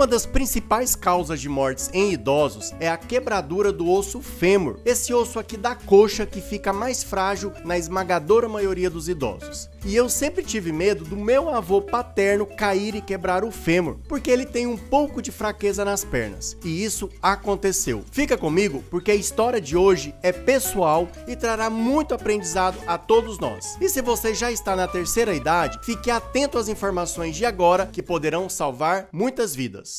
Uma das principais causas de mortes em idosos é a quebradura do osso fêmur, esse osso aqui da coxa que fica mais frágil na esmagadora maioria dos idosos. E eu sempre tive medo do meu avô paterno cair e quebrar o fêmur, porque ele tem um pouco de fraqueza nas pernas. E isso aconteceu. Fica comigo porque a história de hoje é pessoal e trará muito aprendizado a todos nós. E se você já está na terceira idade, fique atento às informações de agora que poderão salvar muitas vidas.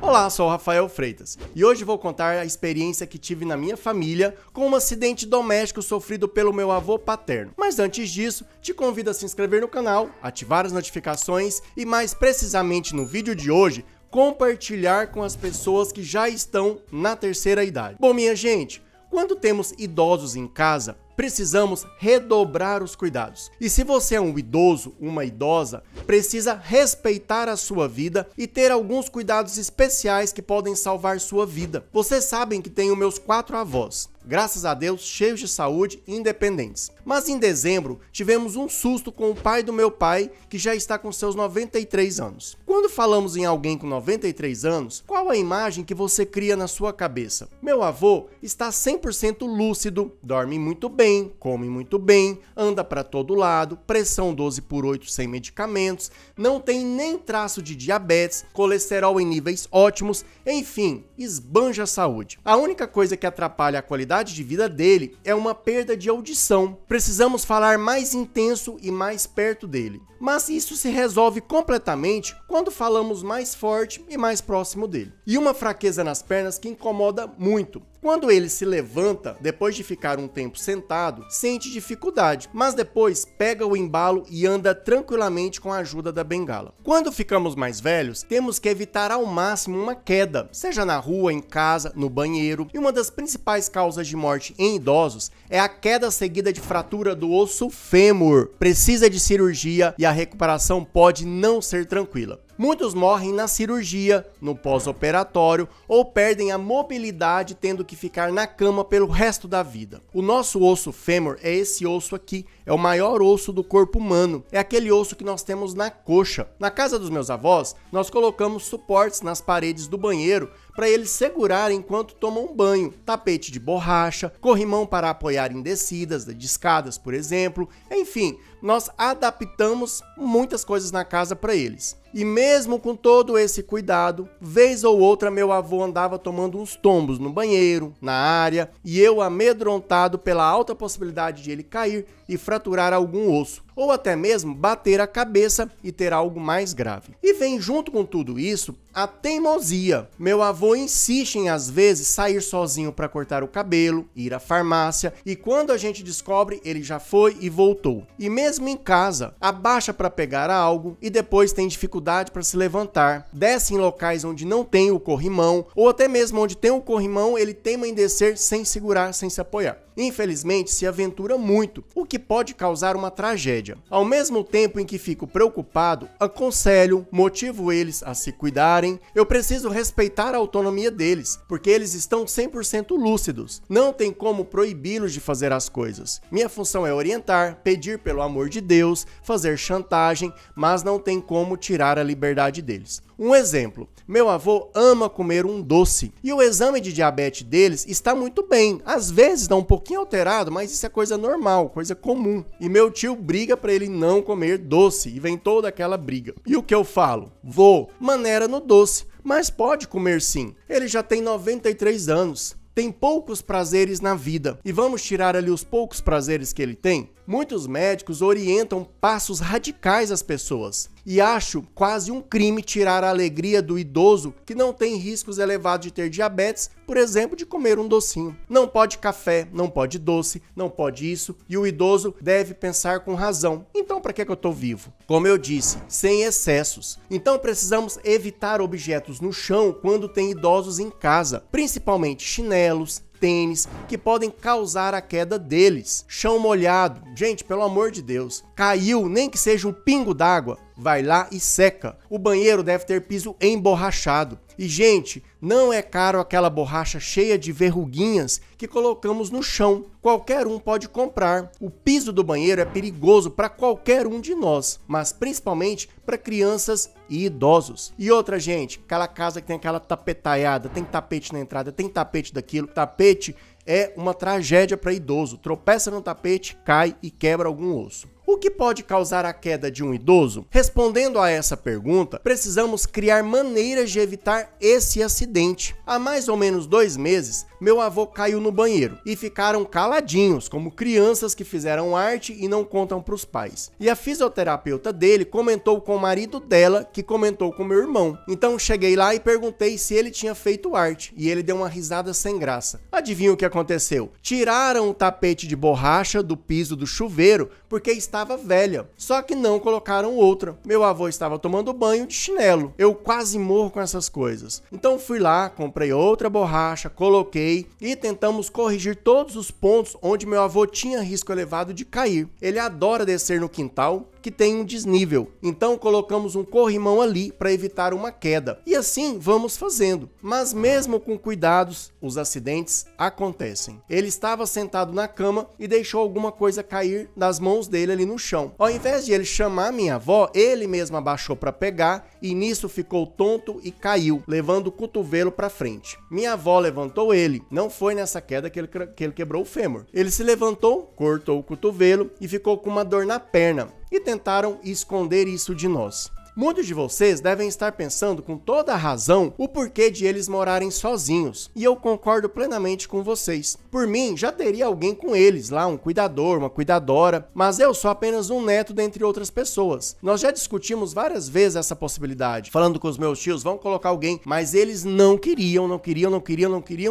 Olá, sou o Rafael Freitas e hoje vou contar a experiência que tive na minha família com um acidente doméstico sofrido pelo meu avô paterno. Mas antes disso, te convido a se inscrever no canal, ativar as notificações e mais precisamente no vídeo de hoje, compartilhar com as pessoas que já estão na terceira idade. Bom, minha gente, quando temos idosos em casa, precisamos redobrar os cuidados. E se você é um idoso, uma idosa, precisa respeitar a sua vida e ter alguns cuidados especiais que podem salvar sua vida. Vocês sabem que tenho meus 4 avós, graças a Deus, cheios de saúde e independentes. Mas em dezembro, tivemos um susto com o pai do meu pai, que já está com seus 93 anos. Quando falamos em alguém com 93 anos, qual a imagem que você cria na sua cabeça? Meu avô está 100% lúcido, dorme muito bem, come muito bem, anda para todo lado, pressão 12/8 sem medicamentos, não tem nem traço de diabetes, colesterol em níveis ótimos, enfim, esbanja a saúde. A única coisa que atrapalha a qualidade de vida dele é uma perda de audição. Precisamos falar mais intenso e mais perto dele. Mas isso se resolve completamente quando falamos mais forte e mais próximo dele. E uma fraqueza nas pernas que incomoda muito. Quando ele se levanta, depois de ficar um tempo sentado, sente dificuldade, mas depois pega o embalo e anda tranquilamente com a ajuda da bengala. Quando ficamos mais velhos, temos que evitar ao máximo uma queda, seja na rua, em casa, no banheiro. E uma das principais causas de morte em idosos é a queda seguida de fratura do osso fêmur. Precisa de cirurgia e a recuperação pode não ser tranquila. Muitos morrem na cirurgia, no pós-operatório ou perdem a mobilidade tendo que ficar na cama pelo resto da vida. O nosso osso fêmur é esse osso aqui, é o maior osso do corpo humano, é aquele osso que nós temos na coxa. Na casa dos meus avós, nós colocamos suportes nas paredes do banheiro para eles segurarem enquanto tomam banho, tapete de borracha, corrimão para apoiar em descidas de escadas, por exemplo, enfim, nós adaptamos muitas coisas na casa para eles. E mesmo com todo esse cuidado, vez ou outra meu avô andava tomando uns tombos no banheiro, na área, e eu amedrontado pela alta possibilidade de ele cair e fraturar algum osso, ou até mesmo bater a cabeça e ter algo mais grave. E vem junto com tudo isso a teimosia. Meu avô insiste em às vezes sair sozinho para cortar o cabelo, ir à farmácia, e quando a gente descobre, ele já foi e voltou. E mesmo em casa, abaixa para pegar algo e depois tem dificuldade para se levantar, desce em locais onde não tem o corrimão, ou até mesmo onde tem o corrimão, ele teima em descer sem segurar, sem se apoiar. Infelizmente, se aventura muito, o que pode causar uma tragédia. Ao mesmo tempo em que fico preocupado, aconselho, motivo eles a se cuidarem. Eu preciso respeitar a autonomia deles, porque eles estão 100% lúcidos. Não tem como proibi-los de fazer as coisas. Minha função é orientar, pedir pelo amor de Deus, fazer chantagem, mas não tem como tirar a liberdade deles. Um exemplo, meu avô ama comer um doce e o exame de diabetes deles está muito bem. Às vezes dá um pouquinho alterado, mas isso é coisa normal, coisa comum. E meu tio briga para ele não comer doce e vem toda aquela briga. E o que eu falo? Vô, maneira no doce, mas pode comer sim. Ele já tem 93 anos. Tem poucos prazeres na vida. E vamos tirar ali os poucos prazeres que ele tem? Muitos médicos orientam passos radicais às pessoas. E acho quase um crime tirar a alegria do idoso que não tem riscos elevados de ter diabetes, por exemplo, de comer um docinho. Não pode café, não pode doce, não pode isso. E o idoso deve pensar com razão. Então, para que eu tô vivo? Como eu disse, sem excessos. Então, precisamos evitar objetos no chão quando tem idosos em casa, principalmente chinelos, tênis, que podem causar a queda deles. Chão molhado, gente, pelo amor de Deus, caiu, nem que seja um pingo d'água, vai lá e seca. O banheiro deve ter piso emborrachado. E, gente, não é caro aquela borracha cheia de verruguinhas que colocamos no chão. Qualquer um pode comprar. O piso do banheiro é perigoso para qualquer um de nós, mas principalmente para crianças e idosos. E outra, gente, aquela casa que tem aquela tapetaiada, tem tapete na entrada, tem tapete daquilo, tapete é uma tragédia para idoso. Tropeça no tapete, cai e quebra algum osso. O que pode causar a queda de um idoso? Respondendo a essa pergunta, precisamos criar maneiras de evitar esse acidente. Há mais ou menos 2 meses, meu avô caiu no banheiro e ficaram caladinhos, como crianças que fizeram arte e não contam para os pais. E a fisioterapeuta dele comentou com o marido dela, que comentou com meu irmão. Então cheguei lá e perguntei se ele tinha feito arte, e ele deu uma risada sem graça. Adivinha o que aconteceu? Tiraram o tapete de borracha do piso do chuveiro porque estava velha, só que não colocaram outra. Meu avô estava tomando banho de chinelo. Eu quase morro com essas coisas. Então fui lá, comprei outra borracha, coloquei e tentamos corrigir todos os pontos onde meu avô tinha risco elevado de cair. Ele adora descer no quintal, que tem um desnível. Então colocamos um corrimão ali para evitar uma queda. E assim vamos fazendo. Mas mesmo com cuidados, os acidentes acontecem. Ele estava sentado na cama e deixou alguma coisa cair das mãos dele ali no chão. Ao invés de ele chamar minha avó, ele mesmo abaixou para pegar e nisso ficou tonto e caiu, levando o cotovelo para frente. Minha avó levantou ele. Não foi nessa queda que ele quebrou o fêmur. Ele se levantou, cortou o cotovelo e ficou com uma dor na perna. E tentaram esconder isso de nós. Muitos de vocês devem estar pensando com toda a razão o porquê de eles morarem sozinhos. E eu concordo plenamente com vocês. Por mim, já teria alguém com eles lá, um cuidador, uma cuidadora, mas eu sou apenas um neto dentre outras pessoas. Nós já discutimos várias vezes essa possibilidade, falando com os meus tios, vamos colocar alguém, mas eles não queriam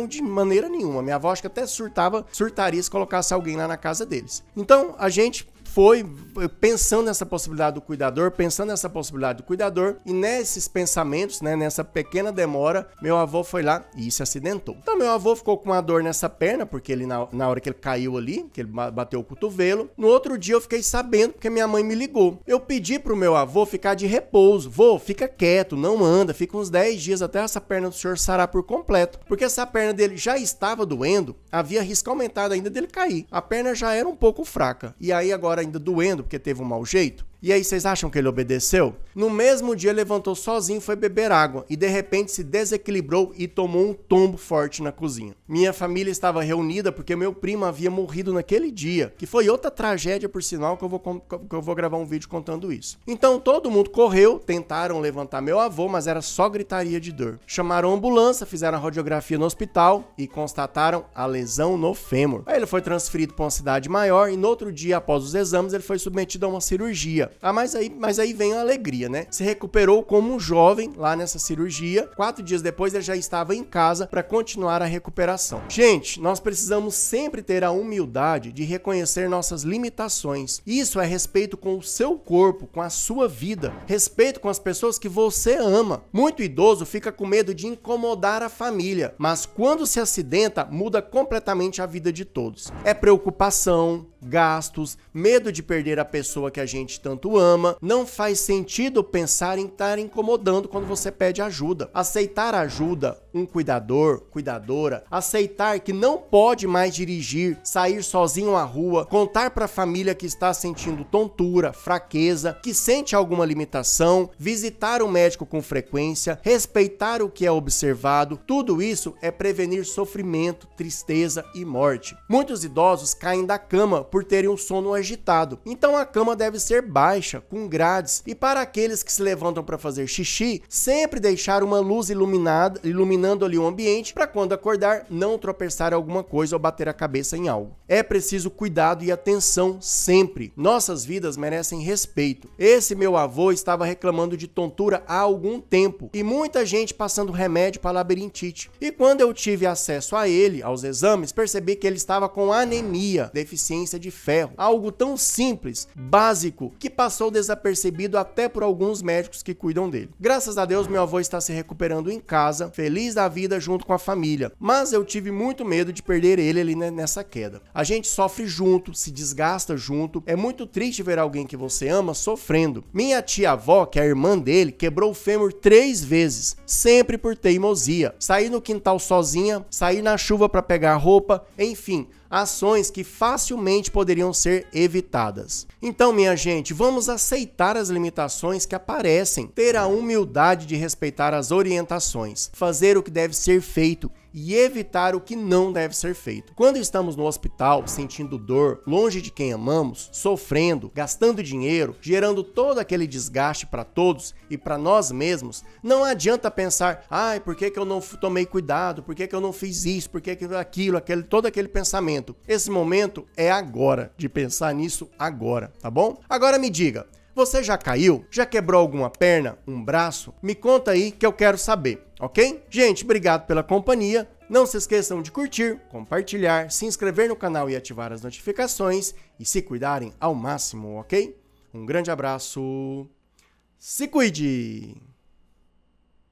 de maneira nenhuma. Minha avó acho que até surtaria se colocasse alguém lá na casa deles. Então, a gente foi pensando nessa possibilidade do cuidador, e nesses pensamentos, né, nessa pequena demora, meu avô foi lá e se acidentou. Então meu avô ficou com uma dor nessa perna, porque ele na hora que ele caiu ali, que ele bateu o cotovelo. No outro dia eu fiquei sabendo, porque minha mãe me ligou. Eu pedi pro meu avô ficar de repouso. Vô, fica quieto, não anda, fica uns 10 dias até essa perna do senhor sarar por completo. Porque essa perna dele já estava doendo, havia risco aumentado ainda dele cair. A perna já era um pouco fraca. E aí agora ainda doendo porque teve um mau jeito. E aí, vocês acham que ele obedeceu? No mesmo dia, levantou sozinho, foi beber água e de repente se desequilibrou e tomou um tombo forte na cozinha. Minha família estava reunida porque meu primo havia morrido naquele dia, que foi outra tragédia, por sinal, que eu vou gravar um vídeo contando isso. Então, todo mundo correu, tentaram levantar meu avô, mas era só gritaria de dor. Chamaram a ambulância, fizeram a radiografia no hospital e constataram a lesão no fêmur. Aí ele foi transferido para uma cidade maior e no outro dia, após os exames, ele foi submetido a uma cirurgia. Mas aí vem a alegria, né? Se recuperou como um jovem lá nessa cirurgia. 4 dias depois ele já estava em casa para continuar a recuperação. Gente, nós precisamos sempre ter a humildade de reconhecer nossas limitações. Isso é respeito com o seu corpo, com a sua vida. Respeito com as pessoas que você ama. Muito idoso fica com medo de incomodar a família, mas quando se acidenta, muda completamente a vida de todos. É preocupação, gastos, medo de perder a pessoa que a gente tanto ama. Não faz sentido pensar em estar incomodando quando você pede ajuda. Aceitar ajuda, um cuidador, cuidadora, aceitar que não pode mais dirigir, sair sozinho à rua, contar para a família que está sentindo tontura, fraqueza, que sente alguma limitação, visitar o médico com frequência, respeitar o que é observado, tudo isso é prevenir sofrimento, tristeza e morte. Muitos idosos caem da cama por terem um sono agitado, então a cama deve ser baixa, com grades, e para aqueles que se levantam para fazer xixi, sempre deixar uma luz iluminando ali o ambiente para quando acordar não tropeçar em alguma coisa ou bater a cabeça em algo. É preciso cuidado e atenção sempre. Nossas vidas merecem respeito. Esse meu avô estava reclamando de tontura há algum tempo e muita gente passando remédio para labirintite. E quando eu tive acesso a ele, aos exames, percebi que ele estava com anemia, deficiência de ferro. Algo tão simples, básico, que passou desapercebido até por alguns médicos que cuidam dele. Graças a Deus, meu avô está se recuperando em casa, feliz da vida junto com a família, mas eu tive muito medo de perder ele ali nessa queda. A gente sofre junto, se desgasta junto, é muito triste ver alguém que você ama sofrendo. Minha tia-avó, que é a irmã dele, quebrou o fêmur 3 vezes, sempre por teimosia. Sair no quintal sozinha, sair na chuva para pegar roupa, enfim, ações que facilmente poderiam ser evitadas. Então, minha gente, vamos aceitar as limitações que aparecem, ter a humildade de respeitar as orientações, fazer o que deve ser feito e evitar o que não deve ser feito. Quando estamos no hospital, sentindo dor, longe de quem amamos, sofrendo, gastando dinheiro, gerando todo aquele desgaste para todos e para nós mesmos, não adianta pensar, ai, por que eu não tomei cuidado, por que eu não fiz isso, por que aquilo, todo aquele pensamento. Esse momento é agora, de pensar nisso agora, tá bom? Agora me diga, você já caiu? Já quebrou alguma perna? Um braço? Me conta aí que eu quero saber, ok? Gente, obrigado pela companhia. Não se esqueçam de curtir, compartilhar, se inscrever no canal e ativar as notificações e se cuidarem ao máximo, ok? Um grande abraço. Se cuide!